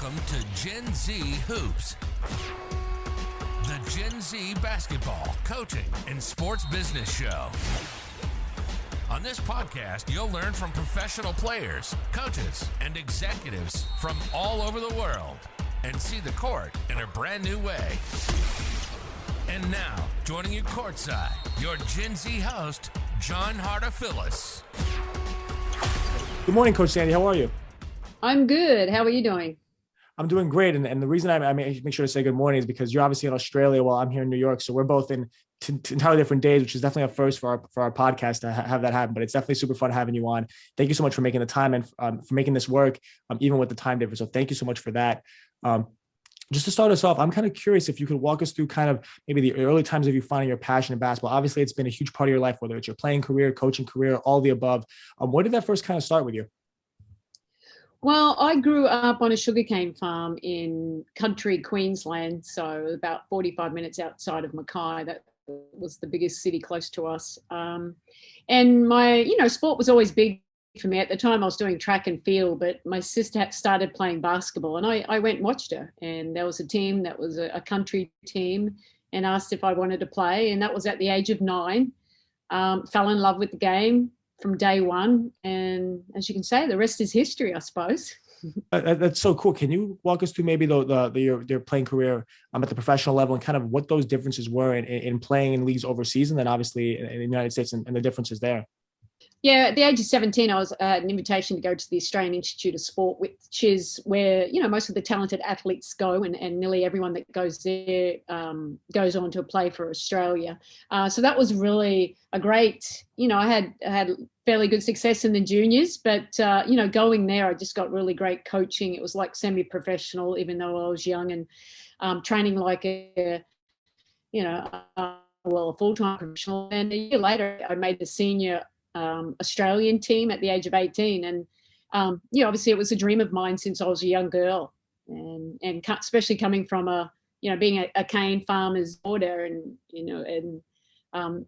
Welcome to Gen Z Hoops, the Gen Z basketball, coaching, and sports business show. On this podcast, you'll learn from professional players, coaches, and executives from all over the world and see the court in a brand new way. And now, joining you courtside, your Gen Z host, John Hartofilis. Good morning, Coach Sandy. How are you? I'm good. How are you doing? I'm doing great. And the reason I make sure to say good morning is because you're obviously in Australia while I'm here in New York. So we're both in entirely different days, which is definitely a first for our podcast to have that happen. But it's definitely super fun having you on. Thank you so much for making the time and for making this work, even with the time difference. So thank you so much for that. Just to start us off, I'm kind of curious if you could walk us through kind of maybe the early times of you finding your passion in basketball. Obviously, it's been a huge part of your life, whether it's your playing career, coaching career, all the above. Where did that first kind of start with you? Well, I grew up on a sugarcane farm in country Queensland, so about 45 minutes outside of Mackay. That was the biggest city close to us. And my, sport was always big for me. At the time, I was doing track and field, but my sister started playing basketball, and I went and watched her. And there was a team that was a country team, and asked if I wanted to play. And that was at the age of 9. Fell in love with the game from day one, and as you can say, the rest is history, I suppose. That's so cool. Can you walk us through maybe your playing career at the professional level and kind of what those differences were in playing in leagues overseas and then obviously in the United States and the differences there? Yeah, at the age of 17, I was an invitation to go to the Australian Institute of Sport, which is where, most of the talented athletes go, and nearly everyone that goes there goes on to play for Australia. So that was really a great, I had fairly good success in the juniors, but, going there, I just got really great coaching. It was like semi-professional, even though I was young, and training like a full-time professional. And a year later, I made the senior Australian team at the age of 18, and obviously it was a dream of mine since I was a young girl, and especially coming from being a cane farmer's daughter, and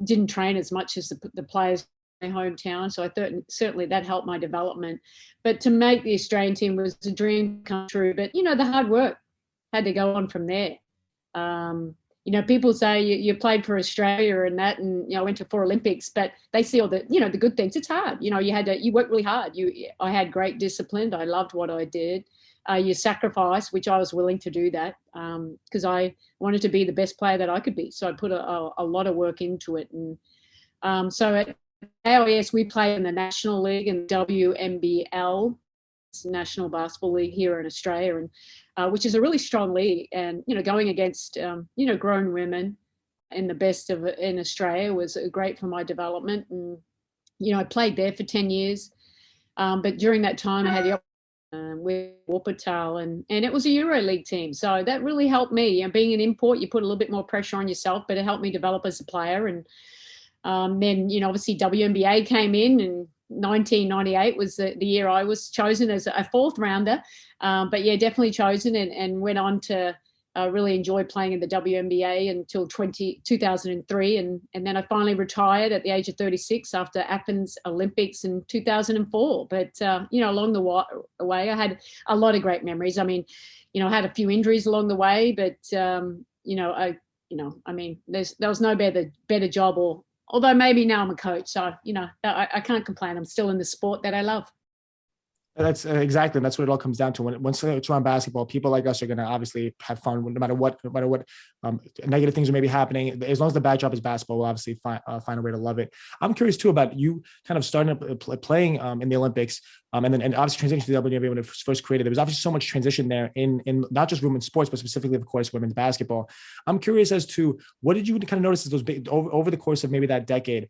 didn't train as much as the players in my hometown, so I thought certainly that helped my development. But to make the Australian team was a dream come true, but the hard work had to go on from there. People say you played for Australia and that, and went to 4 Olympics, but they see all the the good things. It's hard. You work really hard. I had great discipline. I loved what I did. You sacrifice, which I was willing to do that because I wanted to be the best player that I could be. So I put a lot of work into it. And so at AOS, we play in the National League and WNBA, National Basketball League here in Australia, and which is a really strong league. And going against grown women in the best in Australia was great for my development. And I played there for 10 years, but during that time I had the with Opals, and it was a EuroLeague team, so that really helped me. Being an import, you put a little bit more pressure on yourself, but it helped me develop as a player. And then obviously WNBA came in, and 1998 was the year I was chosen as a 4th rounder. But yeah, definitely chosen, and went on to really enjoy playing in the WNBA until 2003. And then I finally retired at the age of 36 after Athens Olympics in 2004. But, along the way, I had a lot of great memories. I mean, I had a few injuries along the way, but, there was no better job, although maybe now I'm a coach, so, I can't complain. I'm still in the sport that I love. That's exactly. That's what it all comes down to. Once it's around basketball, people like us are going to obviously have fun, no matter what negative things are maybe happening. As long as the backdrop is basketball, we'll obviously find a way to love it. I'm curious too about you kind of starting playing in the Olympics, and obviously transitioning to the WNBA when it was first created. There was obviously so much transition there in not just women's sports, but specifically, of course, women's basketball. I'm curious as to what did you kind of notice as those big over the course of maybe that decade,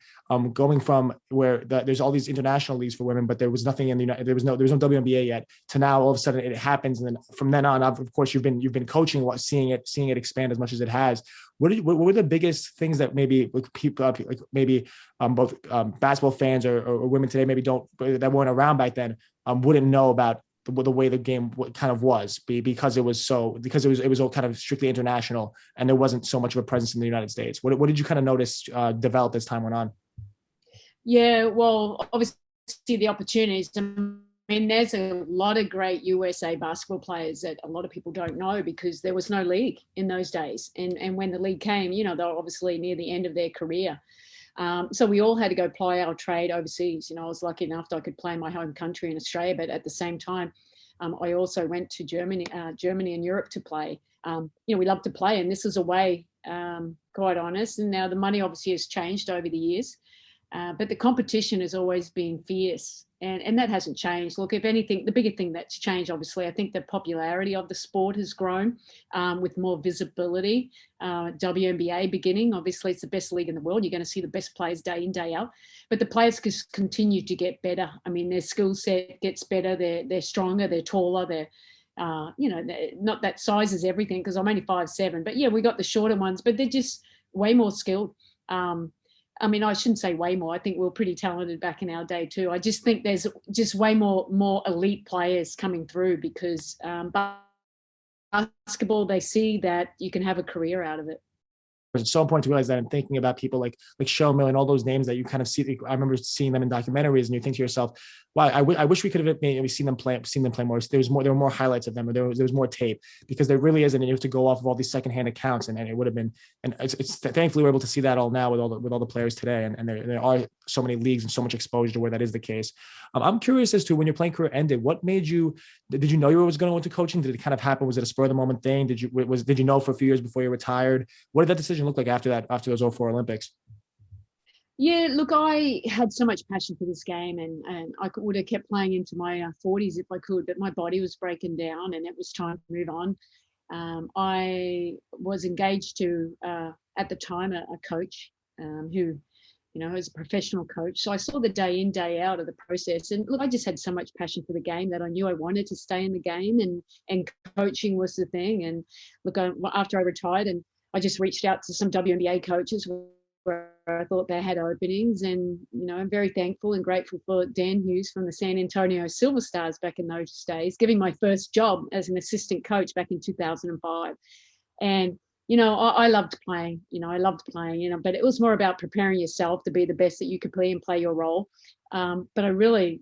going from where there's all these international leagues for women, but there was nothing in the United. There was no WNBA yet, to now all of a sudden it happens, and then from then on, of course, you've been coaching, seeing it expand as much as it has. What were the biggest things that maybe people like maybe both basketball fans or women today maybe that weren't around back then wouldn't know about the way the game kind of was because it was all kind of strictly international and there wasn't so much of a presence in the United States? What did you kind of notice develop as time went on? Yeah, well, obviously the opportunities. mean, there's a lot of great USA basketball players that a lot of people don't know because there was no league in those days. And when the league came, they were obviously near the end of their career. So we all had to go ply our trade overseas. I was lucky enough that I could play in my home country in Australia, but at the same time, I also went to Germany and Europe to play. We love to play, and this is a way, quite honest. And now the money obviously has changed over the years, but the competition has always been fierce. And that hasn't changed. Look, if anything, the bigger thing that's changed, obviously, I think the popularity of the sport has grown with more visibility. WNBA beginning, obviously, it's the best league in the world. You're going to see the best players day in, day out. But the players just continue to get better. I mean, their skill set gets better. They're stronger. They're taller. They're not that size is everything because I'm only 5'7". But yeah, we got the shorter ones, but they're just way more skilled. I mean, I shouldn't say way more. I think we were pretty talented back in our day too. I just think there's just way more elite players coming through because basketball, they see that you can have a career out of it. It's so important to realize that. I'm thinking about people like Cheryl Miller and all those names that you kind of see. I remember seeing them in documentaries, and you think to yourself, "Wow, I wish we could have maybe seen them play more. There were more highlights of them, or there was more tape because there really isn't. And you have to go off of all these secondhand accounts, and it would have been. And it's thankfully we're able to see that all now with all the players today, and there are so many leagues and so much exposure to where that is the case. I'm curious as to when your playing career ended, what made you? Did you know you was going to go into coaching? Did it kind of happen? Was it a spur of the moment thing? Did you know for a few years before you retired? What did that decision look like after those 04 Olympics? Yeah, look, I had so much passion for this game, and I would have kept playing into my 40s if I could, but my body was breaking down and it was time to move on. I was engaged to, at the time, a coach who, was a professional coach. So I saw the day in, day out of the process. And look, I just had so much passion for the game that I knew I wanted to stay in the game, and coaching was the thing. And look, after I retired, and I just reached out to some WNBA coaches where I thought they had openings, and I'm very thankful and grateful for Dan Hughes from the San Antonio Silver Stars back in those days, giving my first job as an assistant coach back in 2005. And I loved playing. But it was more about preparing yourself to be the best that you could be and play your role. But I really,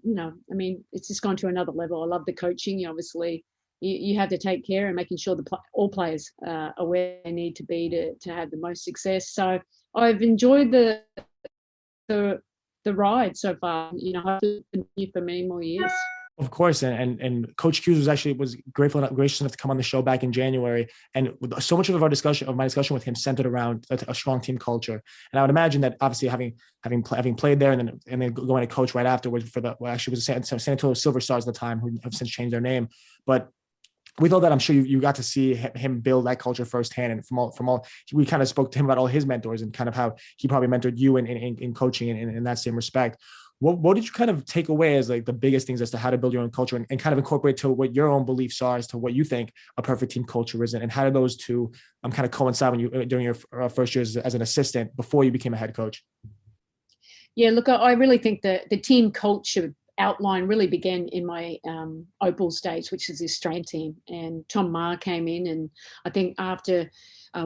it's just gone to another level. I love the coaching. Obviously, you have to take care and making sure all players are where they need to be to have the most success. So I've enjoyed the ride so far. I've been here for many more years. Of course, and Coach Hughes was gracious enough to come on the show back in January, and so much of my discussion with him centered around a strong team culture. And I would imagine that obviously having played there and then going to coach right afterwards for actually was San Antonio Silver Stars at the time, who have since changed their name, but with all that, I'm sure you got to see him build that culture firsthand. And from all, we kind of spoke to him about all his mentors and kind of how he probably mentored you in coaching in that same respect. What did you kind of take away as like the biggest things as to how to build your own culture and kind of incorporate to what your own beliefs are as to what you think a perfect team culture is, and how did those two kind of coincide during your first years as an assistant before you became a head coach? Yeah, look, I really think that the team culture outline really began in my Opals days, which is the Australian team. And Tom Maher came in, and I think after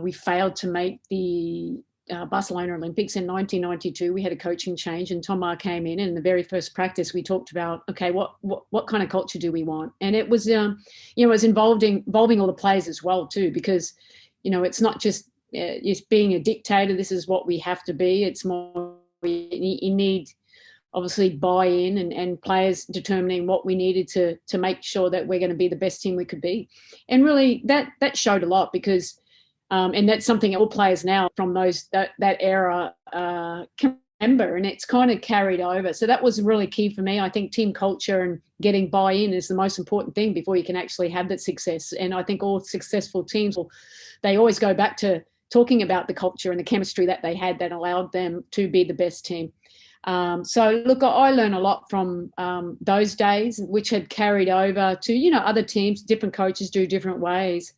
we failed to make the Barcelona Olympics in 1992, we had a coaching change, and Tom Maher came in, and in the very first practice we talked about, okay, what kind of culture do we want? And it was it was involving all the players as well too, because it's not just being a dictator, this is what we have to be. It's more you need obviously buy-in and players determining what we needed to make sure that we're going to be the best team we could be. And really that showed a lot because and that's something all players now from that era can remember, and it's kind of carried over. So that was really key for me. I think team culture and getting buy-in is the most important thing before you can actually have that success. And I think all successful teams, they always go back to talking about the culture and the chemistry that they had that allowed them to be the best team. So look, I learned a lot from those days, which had carried over to, other teams, different coaches do different ways.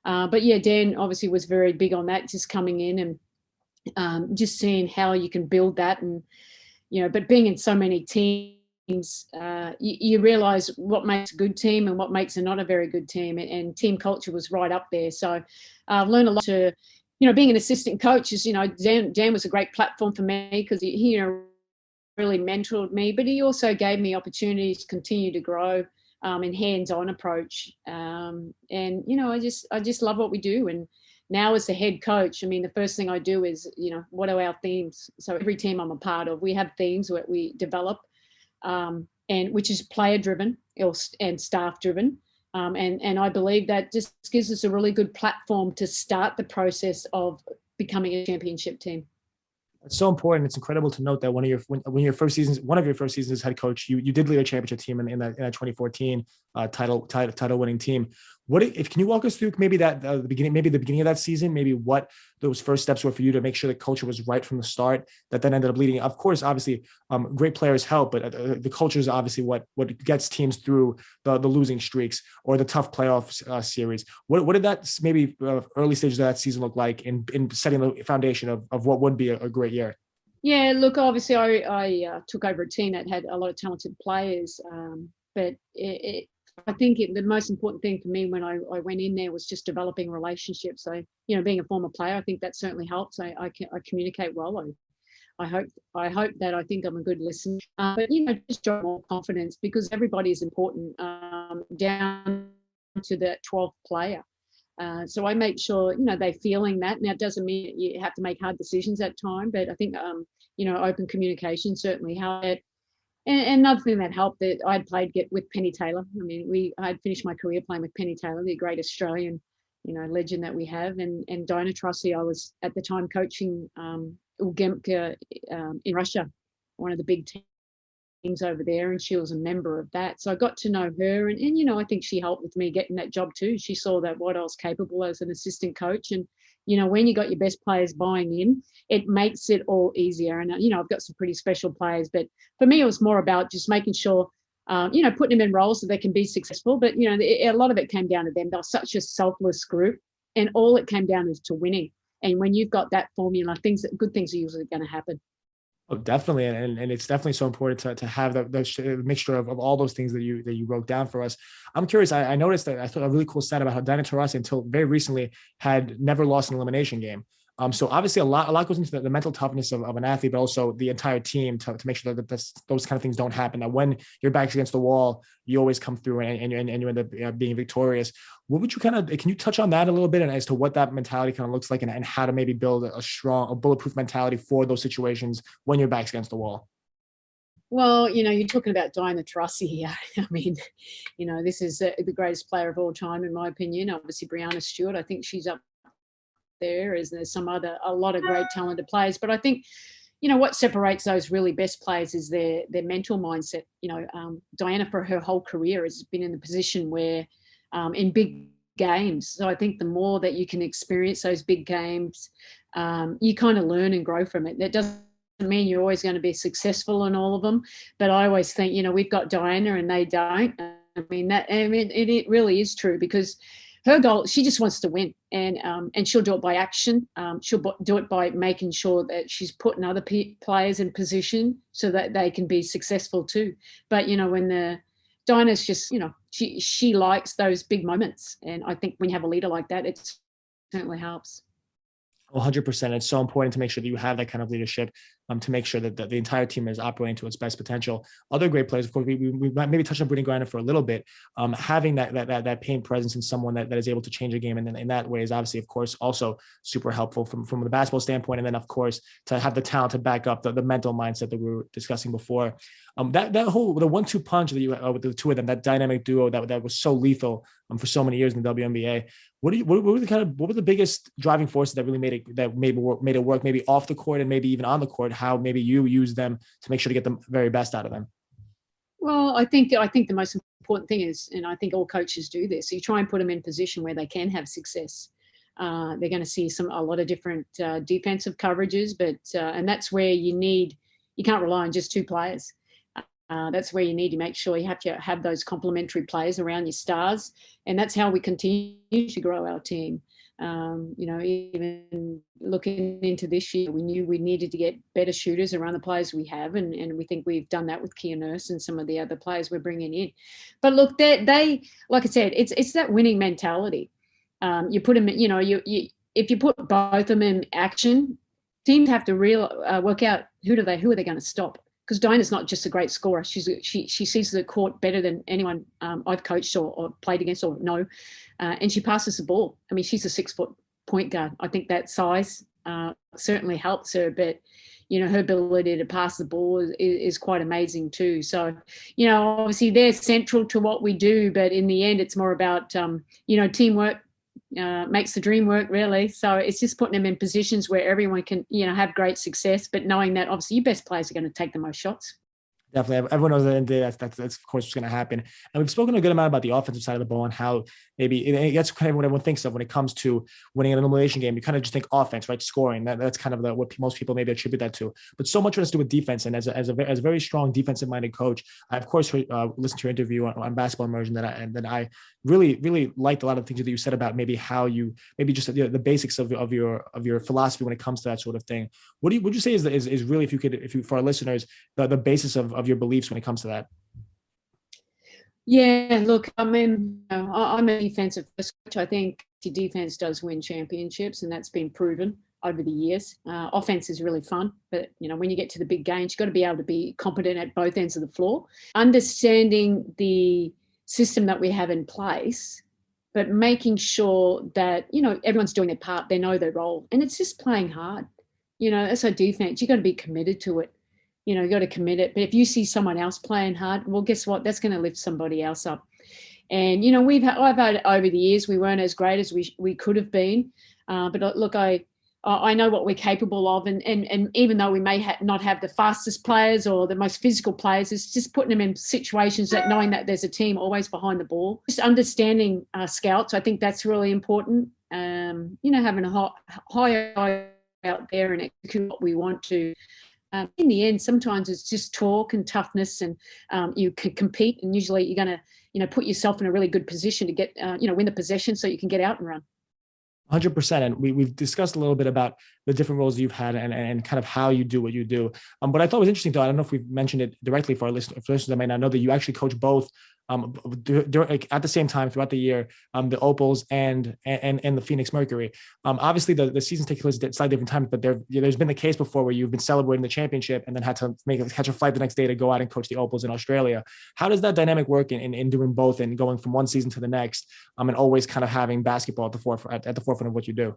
But yeah, Dan obviously was very big on that, just coming in and just seeing how you can build that. And, but being in so many teams, you realize what makes a good team and what makes not a very good team. And team culture was right up there. So I've learned a lot to, being an assistant coach is, Dan was a great platform for me because he really mentored me, but he also gave me opportunities to continue to grow in hands-on approach. And, I just love what we do. And now as the head coach, I mean, the first thing I do is, what are our themes? So every team I'm a part of, we have themes that we develop, and which is player-driven and staff-driven. And I believe that just gives us a really good platform to start the process of becoming a championship team. It's so important. It's incredible to note that one of your first seasons as head coach, you did lead a championship team in that 2014 title winning team. Can you walk us through maybe the beginning of that season, maybe what those first steps were for you to make sure the culture was right from the start, that then ended up leading? Of course, obviously, great players help, but the culture is obviously what gets teams through the losing streaks or the tough playoff series. What did that maybe early stages of that season look like in setting the foundation of what would be a great year? Yeah, look, obviously I took over a team that had a lot of talented players, but I think the most important thing for me when I went in there was just developing relationships. So, being a former player, I think that certainly helps. I communicate well. I hope that I think I'm a good listener. But, just draw more confidence, because everybody is important, down to the 12th player. So I make sure, they're feeling that. Now, it doesn't mean you have to make hard decisions at time, but I think, open communication certainly helped. And another thing that helped, that I'd played with Penny Taylor. I mean, I'd finished my career playing with Penny Taylor, the great Australian, legend that we have. And Dinah Taurasi, I was at the time coaching Ulgemka in Russia, one of the big teams over there, and she was a member of that. So I got to know her, and I think she helped with me getting that job too. She saw that what I was capable as an assistant coach, and when you got your best players buying in, it makes it all easier. And, I've got some pretty special players, but for me, it was more about just making sure, putting them in roles so they can be successful. But, a lot of it came down to them. They're such a selfless group, and all it came down is to winning. And when you've got that formula, good things are usually going to happen. Oh, definitely, and it's definitely so important to have the mixture of all those things that you wrote down for us. I'm curious. I noticed that I thought a really cool stat about how Dinah Taurasi, until very recently, had never lost an elimination game. So obviously a lot goes into the mental toughness of an athlete, but also the entire team to make sure that those kind of things don't happen. That when your back's against the wall, you always come through and you end up being victorious. What would you can you touch on that a little bit, and as to what that mentality kind of looks like, and how to maybe build a bulletproof mentality for those situations when your back's against the wall? Well, you're talking about Dinah Taurasi here. I mean, this is the greatest player of all time, in my opinion. Obviously, Brianna Stewart, I think she's up there, as there's a lot of great talented players. But I think, what separates those really best players is their mental mindset. Diana, for her whole career, has been in the position where in big games. So I think the more that you can experience those big games, you kind of learn and grow from it. That doesn't mean you're always going to be successful in all of them, but I always think, we've got Diana and they don't. It really is true, because her goal, she just wants to win, and she'll do it by action. She'll do it by making sure that she's putting other players in position so that they can be successful too. But when Dinah's just, she likes those big moments, and I think when you have a leader like that, it certainly helps. 100%. It's so important to make sure that you have that kind of leadership, to make sure that the entire team is operating to its best potential. Other great players, of course, we might maybe touch on Brittany Griner for a little bit. Having that paint presence in someone that is able to change a game, and then in that way is obviously, of course, also super helpful from the basketball standpoint. And then, of course, to have the talent to back up the mental mindset that we were discussing before. The 1-2 punch that you with the two of them, that dynamic duo that was so lethal for so many years in the WNBA. What were the biggest driving forces that really made it work, maybe off the court and maybe even on the court? How maybe you use them to make sure to get the very best out of them? Well, I think the most important thing is, and I think all coaches do this, you try and put them in position where they can have success. They're going to see a lot of different defensive coverages, but and that's where you can't rely on just two players. That's where you need to make sure you have to have those complementary players around your stars, and that's how we continue to grow our team. Even looking into this year, we knew we needed to get better shooters around the players we have, and we think we've done that with Kia Nurse and some of the other players we're bringing in. But look, they like I said, it's that winning mentality. You put them, if you put both of them in action, teams have to work out who are they going to stop. because Dinah's not just a great scorer. She sees the court better than anyone I've coached or played against or know, and she passes the ball. I mean, she's a 6-foot point guard. I think that size certainly helps her, but her ability to pass the ball is quite amazing too. So, obviously they're central to what we do, but in the end, it's more about teamwork. Makes the dream work, really. So it's just putting them in positions where everyone can, have great success, but knowing that obviously your best players are going to take the most shots. Definitely. Everyone knows that that's of course what's going to happen. And we've spoken a good amount about the offensive side of the ball and how maybe that's kind of what everyone thinks of when it comes to winning an elimination game. You kind of just think offense, right? Scoring. That's kind of what most people maybe attribute that to. But so much has to do with defense. And as a very strong defensive-minded coach, I of course listened to your interview on Basketball Immersion, and I really liked a lot of things that you said about maybe how you just the basics of your philosophy when it comes to that sort of thing. Would you say is really, if you for our listeners, the basis of your beliefs when it comes to that? Yeah, look, I mean, I'm a defensive first coach. I think defense does win championships, and that's been proven over the years. Offense is really fun, but when you get to the big games, you've got to be able to be competent at both ends of the floor, understanding the system that we have in place, but making sure that everyone's doing their part, they know their role, and it's just playing hard. That's our defense. You've got to be committed to it. You got to commit it. But if you see someone else playing hard, well, guess what? That's going to lift somebody else up. And, I've had over the years, we weren't as great as we could have been. But look, I know what we're capable of. And even though we may not have the fastest players or the most physical players, it's just putting them in situations that knowing that there's a team always behind the ball. Just understanding scouts, I think that's really important. Having a high eye out there and execute what we want to. In the end, sometimes it's just talk and toughness, and you can compete. And usually, you're going to, put yourself in a really good position to get, win the possession, so you can get out and run. 100%. And we've discussed a little bit about the different roles you've had and kind of how you do what you do. But I thought it was interesting, though. I don't know if we've mentioned it directly for our listeners that may not know, that you actually coach both at the same time throughout the year, the Opals and the Phoenix Mercury. Obviously, the seasons take place at slightly different times, but there's been the case before where you've been celebrating the championship and then had to catch a flight the next day to go out and coach the Opals in Australia. How does that dynamic work in doing both and going from one season to the next, and always kind of having basketball at the forefront of what you do?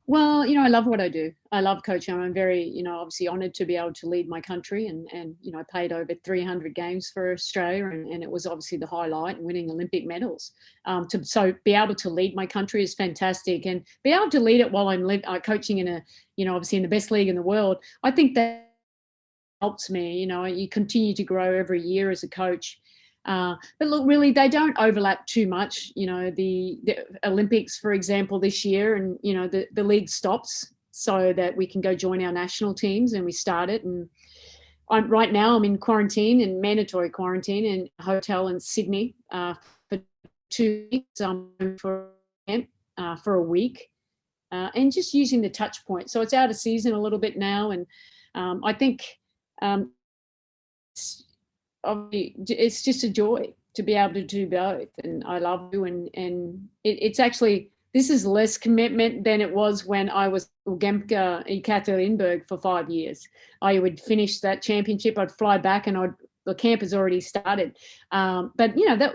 Well, I love what I do. I love coaching. I'm very, obviously honored to be able to lead my country, and I played over 300 games for Australia, and it was obviously the highlight, and winning Olympic medals. So be able to lead my country is fantastic, and be able to lead it while I'm coaching in obviously in the best league in the world. I think that helps me. You continue to grow every year as a coach. But look, really, they don't overlap too much. The Olympics, for example, this year, and the league stops so that we can go join our national teams, and we start it. And right now I'm in quarantine, in mandatory quarantine, in a hotel in Sydney for 2 weeks. I'm for a week, and just using the touch point. So it's out of season a little bit now, and I think. It's just a joy to be able to do both, and I love you. And it's actually, this is less commitment than it was when I was Gemka Ekaterinburg for 5 years. I would finish that championship, I'd fly back, and the camp has already started. But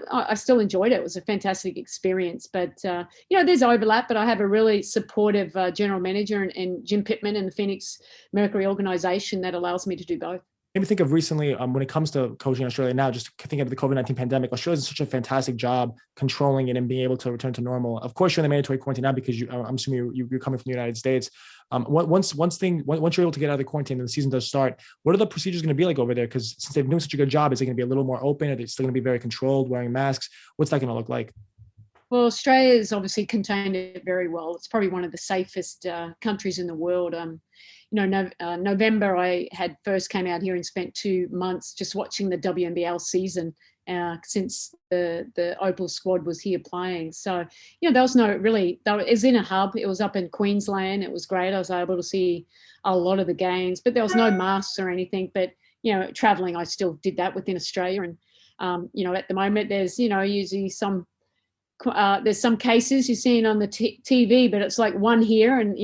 I still enjoyed it. It was a fantastic experience. But there's overlap. But I have a really supportive general manager and Jim Pittman and the Phoenix Mercury organization that allows me to do both. Maybe think of recently when it comes to coaching Australia now, just thinking of the COVID-19 pandemic, Australia's done such a fantastic job controlling it and being able to return to normal. Of course, you're in the mandatory quarantine now because I'm assuming you're coming from the United States. Once you're able to get out of the quarantine and the season does start, what are the procedures going to be like over there? Because since they've been doing such a good job, is it going to be a little more open? Are they still going to be very controlled, wearing masks? What's that going to look like? Well, Australia has obviously contained it very well. It's probably one of the safest countries in the world. November, I had first came out here and spent 2 months just watching the WNBA season since the Opals squad was here playing. So, there was it was in a hub. It was up in Queensland. It was great. I was able to see a lot of the games, but there was no masks or anything. But, traveling, I still did that within Australia. And, at the moment, there's, usually there's some cases you're seeing on the TV, but it's like one here, and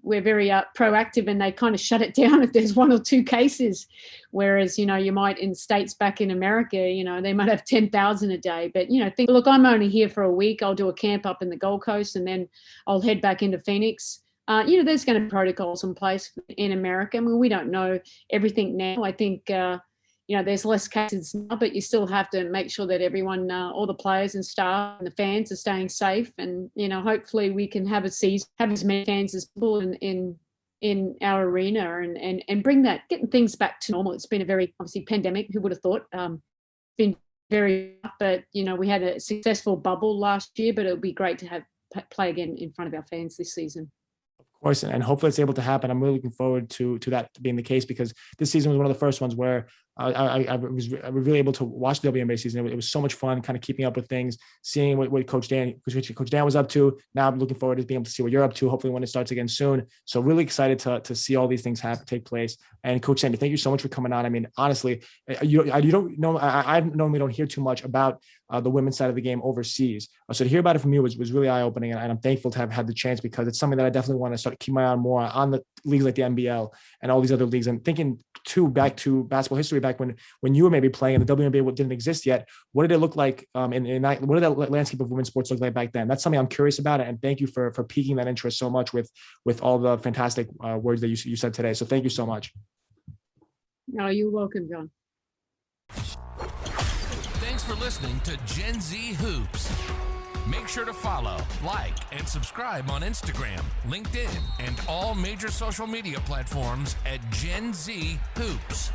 we're very proactive, and they kind of shut it down if there's 1 or 2 cases. Whereas, you know, you might in states back in America, you know, they might have 10,000 a day. But, you know, think, look, I'm only here for a week. I'll do a camp up in the Gold Coast, and then I'll head back into Phoenix. You know, there's going to be protocols in place in America. I mean, we don't know everything now. I think, you know, there's less cases now, but you still have to make sure that everyone, all the players and staff and the fans are staying safe. And, you know, hopefully we can have a season, have as many fans as possible in our arena and bring that, getting things back to normal. It's been a very, obviously, pandemic, who would have thought, been very tough, but, you know, we had a successful bubble last year, but it'll be great to have play again in front of our fans this season. Of course, and hopefully it's able to happen. I'm really looking forward to that being the case, because this season was one of the first ones where I was really able to watch the WNBA season. It was so much fun, kind of keeping up with things, seeing what Coach Dan was up to. Now I'm looking forward to being able to see what you're up to, hopefully when it starts again soon. So really excited to see all these things take place. And Coach Sandy, thank you so much for coming on. I mean, honestly, you don't know, I normally don't hear too much about the women's side of the game overseas. So to hear about it from you was really eye-opening, and I'm thankful to have had the chance, because it's something that I definitely want to start keep my eye on more on the leagues like the NBL and all these other leagues. And thinking too back to basketball history, back when you were maybe playing and the WNBA didn't exist yet, what did it look like in that, what did that landscape of women's sports look like back then? That's something I'm curious about, and thank you for piquing that interest so much with all the fantastic words that you said today. So thank you so much. No, you're welcome, John. Thanks for listening to Gen Z Hoops. Make sure to follow, like, and subscribe on Instagram, LinkedIn, and all major social media platforms at Gen Z Hoops.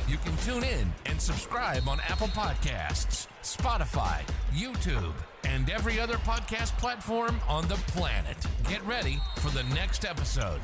You can tune in and subscribe on Apple Podcasts, Spotify, YouTube, and every other podcast platform on the planet. Get ready for the next episode.